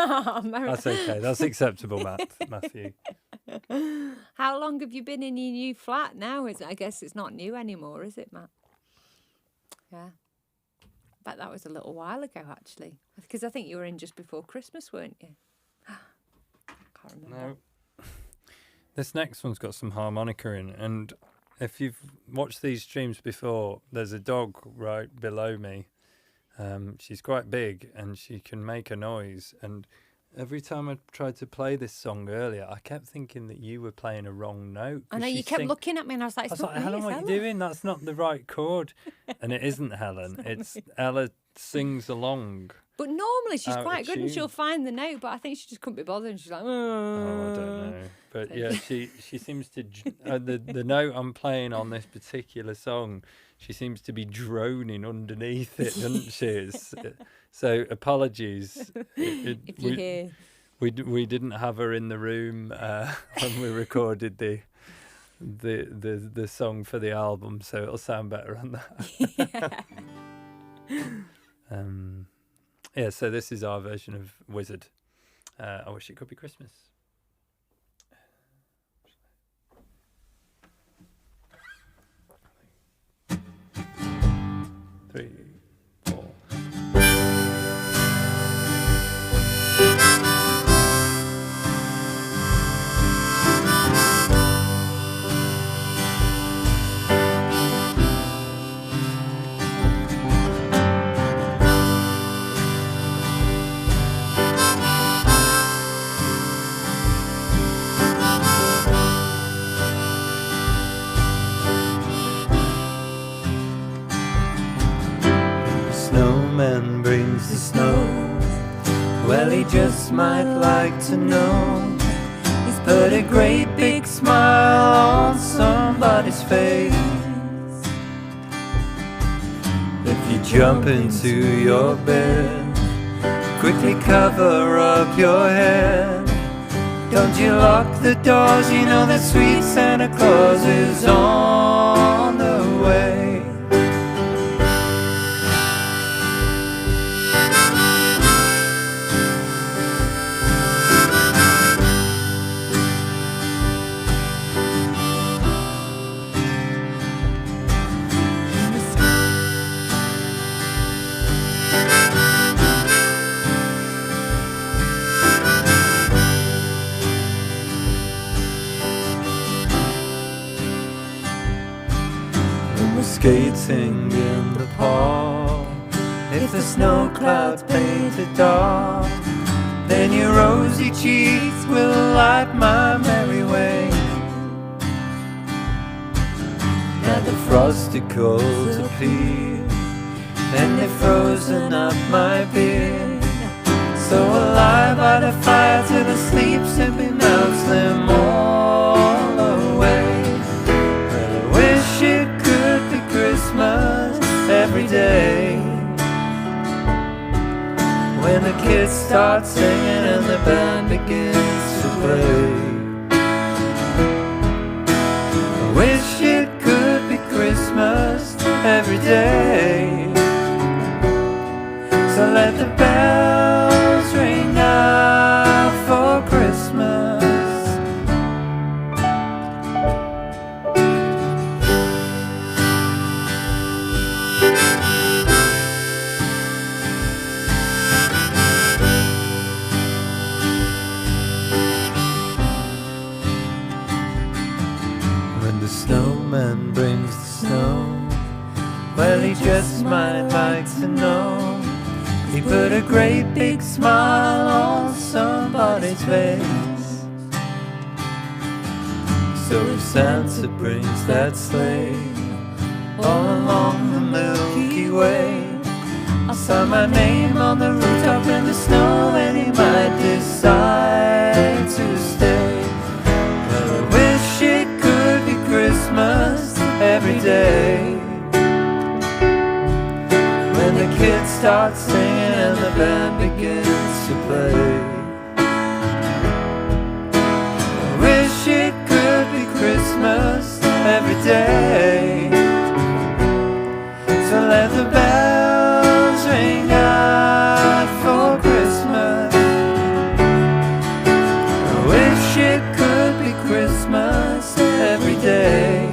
That's okay. That's acceptable, Matthew. How long have you been in your new flat now? I guess it's not new anymore, is it, Matt? Yeah. Bet that was a little while ago, actually. Because I think you were in just before Christmas, weren't you? Can't remember. No. This next one's got some harmonica in, and if you've watched these streams before, there's a dog right below me. She's quite big and she can make a noise. And every time I tried to play this song earlier, I kept thinking that you were playing a wrong note. I know, you kept looking at me and I was like, Helen, what are you doing? That's not the right chord. And it isn't Helen. It's Ella sings along. But normally she's out of quite good and tune. she'll find the note, but I think she just couldn't be bothered and she's like, Oh, I don't know. But yeah, she seems to, the note I'm playing on this particular song, she seems to be droning underneath it, doesn't she? So apologies. If you hear. We didn't have her in the room when we recorded the song for the album, so it'll sound better on that. Yeah, so this is our version of Wizard. I wish it could be Christmas. 3, 4. Snowman brings the snow. Well, he just might like to know. He's put a great big smile on somebody's face. If you jump into your bed, quickly cover up your head. Don't you lock the doors, you know that sweet Santa Claus is on the way. Skating in the park, if the snow clouds paint it dark, then your rosy cheeks will light my merry way. Now the frosty coals appear, and they've frozen up my beard. So alive by the fire till the sleep simply melts them all away. Well, I wish it could be Christmas every day, when the kids start singing and the band begins to play. I wish it could be Christmas every day, so let the bells ring out for Christmas. The snowman brings the snow. Well, he just might like to know. He put a great big smile on somebody's face. So if Santa brings that sleigh all along the Milky Way, I'll sign my name on the rooftop in the snow, and he might decide to stay. Well, I wish it could be Christmas every day, when the kids start singing and the band begins to play. I wish it could be Christmas every day, so let the bells ring out for Christmas. I wish it could be Christmas every day,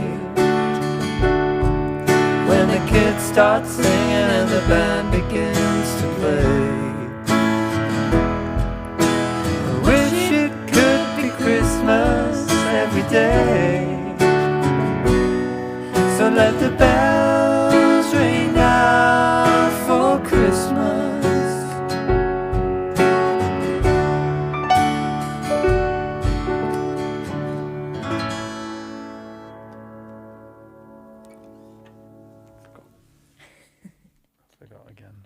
when the kids start singing and the band begins to play. I wish it could be Christmas every day, so let the bells ring out for Christmas. Forgot again.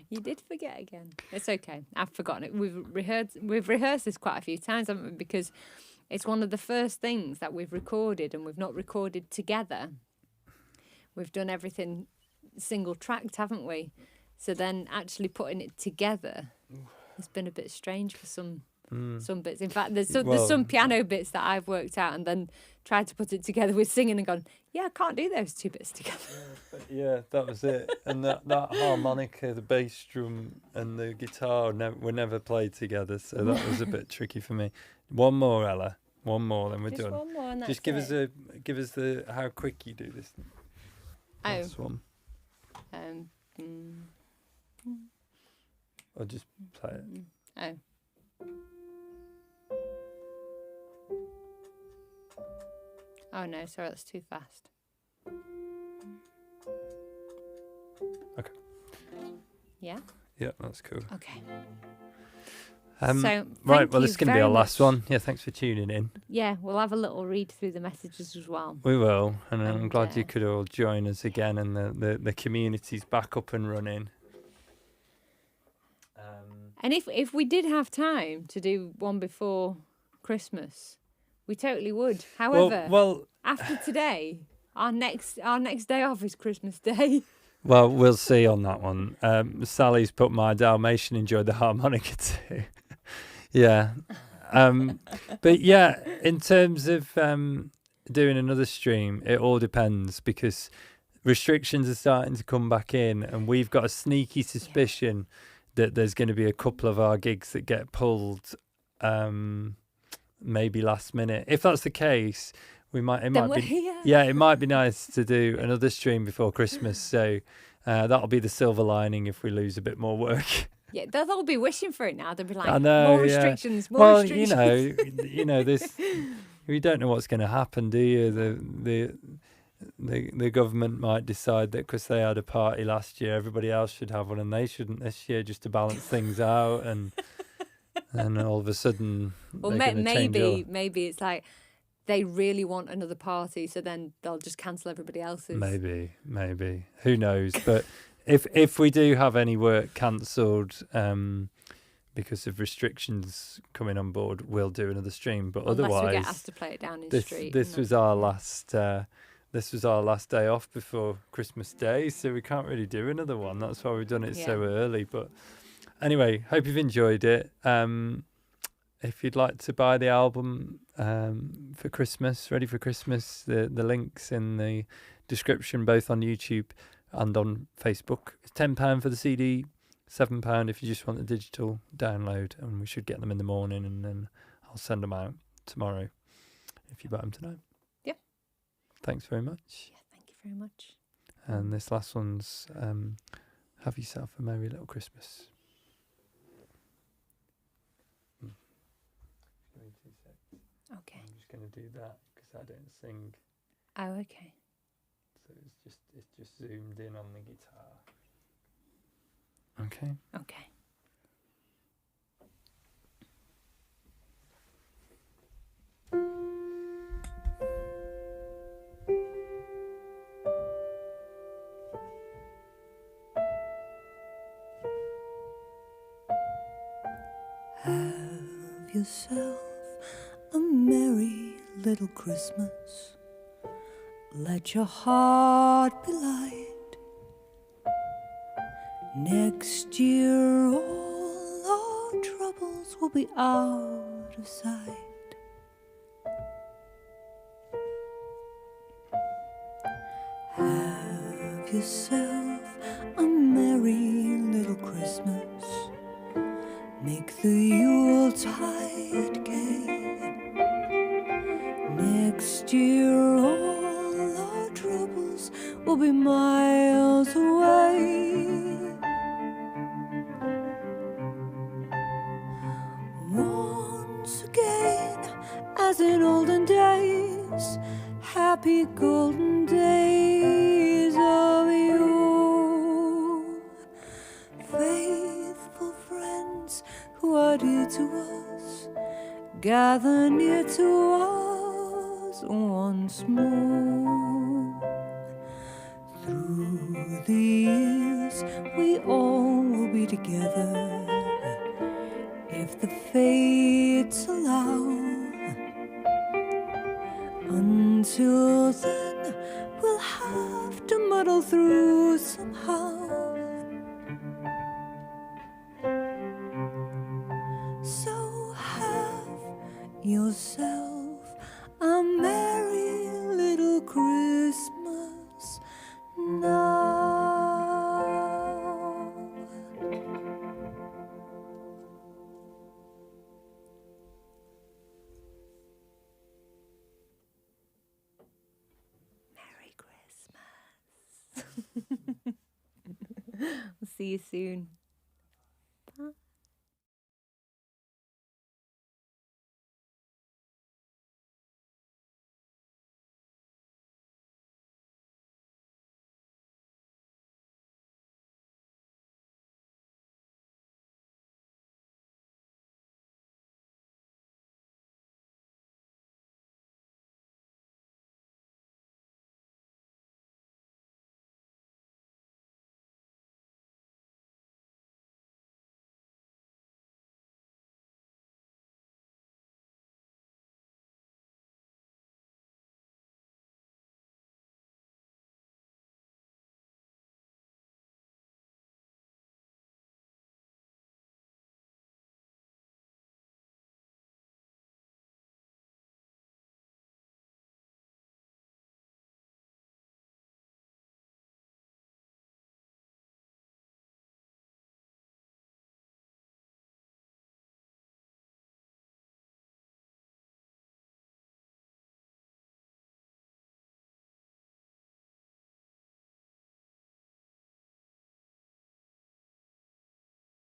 You did forget again. It's okay. I've forgotten it. We've rehearsed this quite a few times, haven't we? Because it's one of the first things that we've recorded, and we've not recorded together. We've done everything single tracked, haven't we? So then actually putting it together has been a bit strange for some bits. In fact, there's some piano bits that I've worked out and then tried to put it together with singing and gone, yeah, I can't do those two bits together. Yeah, that was it. And that harmonica, the bass drum and the guitar were never played together, so that was a bit tricky for me. One more, Ella. One more, then we're Just done. one more and that's Just give us the how quick you do this. Last one. Or just play it. Oh. Oh no, sorry, that's too fast. Okay. Yeah? Yeah, that's cool. Okay. Right, well, this is going to be our last one. Yeah, thanks for tuning in. Yeah, we'll have a little read through the messages as well. We will, and I'm glad you could all join us again, and the community's back up and running. And if we did have time to do one before Christmas, we totally would. However, well, after today, our next day off is Christmas Day. Well, we'll see on that one. Sally's put my Dalmatian enjoyed the harmonica too. Yeah. But yeah, in terms of doing another stream, it all depends because restrictions are starting to come back in, and we've got a sneaky suspicion that there's going to be a couple of our gigs that get pulled maybe last minute. If that's the case, it might be nice to do another stream before Christmas. So that'll be the silver lining if we lose a bit more work. Yeah, they'll all be wishing for it now. They'll be like, I know, more restrictions, more restrictions. Well, this. You don't know what's going to happen, do you? The government might decide that because they had a party last year, everybody else should have one, and they shouldn't this year, just to balance things out. And all of a sudden, well, maybe it's like they really want another party, so then they'll just cancel everybody else's. Maybe. Who knows? But if we do have any work cancelled because of restrictions coming on board, we'll do another stream. But unless otherwise, we get asked to play it down in the street. This was our last. This was our last day off before Christmas Day, so we can't really do another one. That's why we've done it so early. But anyway, hope you've enjoyed it. If you'd like to buy the album for Christmas, ready for Christmas, the link's in the description, both on YouTube and on Facebook. It's £10 for the CD, £7 if you just want the digital download, and we should get them in the morning, and then I'll send them out tomorrow if you buy them tonight. Yeah. Thanks very much. Yeah, thank you very much. And this last one's Have Yourself a Merry Little Christmas. Okay. I'm just going to do that because I don't sing. Oh, okay. So it's just zoomed in on the guitar. Okay. Okay. Have yourself a merry little Christmas. Let your heart be light. Next year all our troubles will be out of sight. Have yourself a merry little Christmas. Make the Yuletide gay. Next year all our troubles will be miles away. Once again, as in olden days, happy golden days of yore. Faithful friends who are dear to us, gather near to us once more. Through the years we all will be together if the fates allow. Until then, we'll have to muddle through somehow. So have yourself a merry little Christmas now. Merry Christmas. We'll see you soon.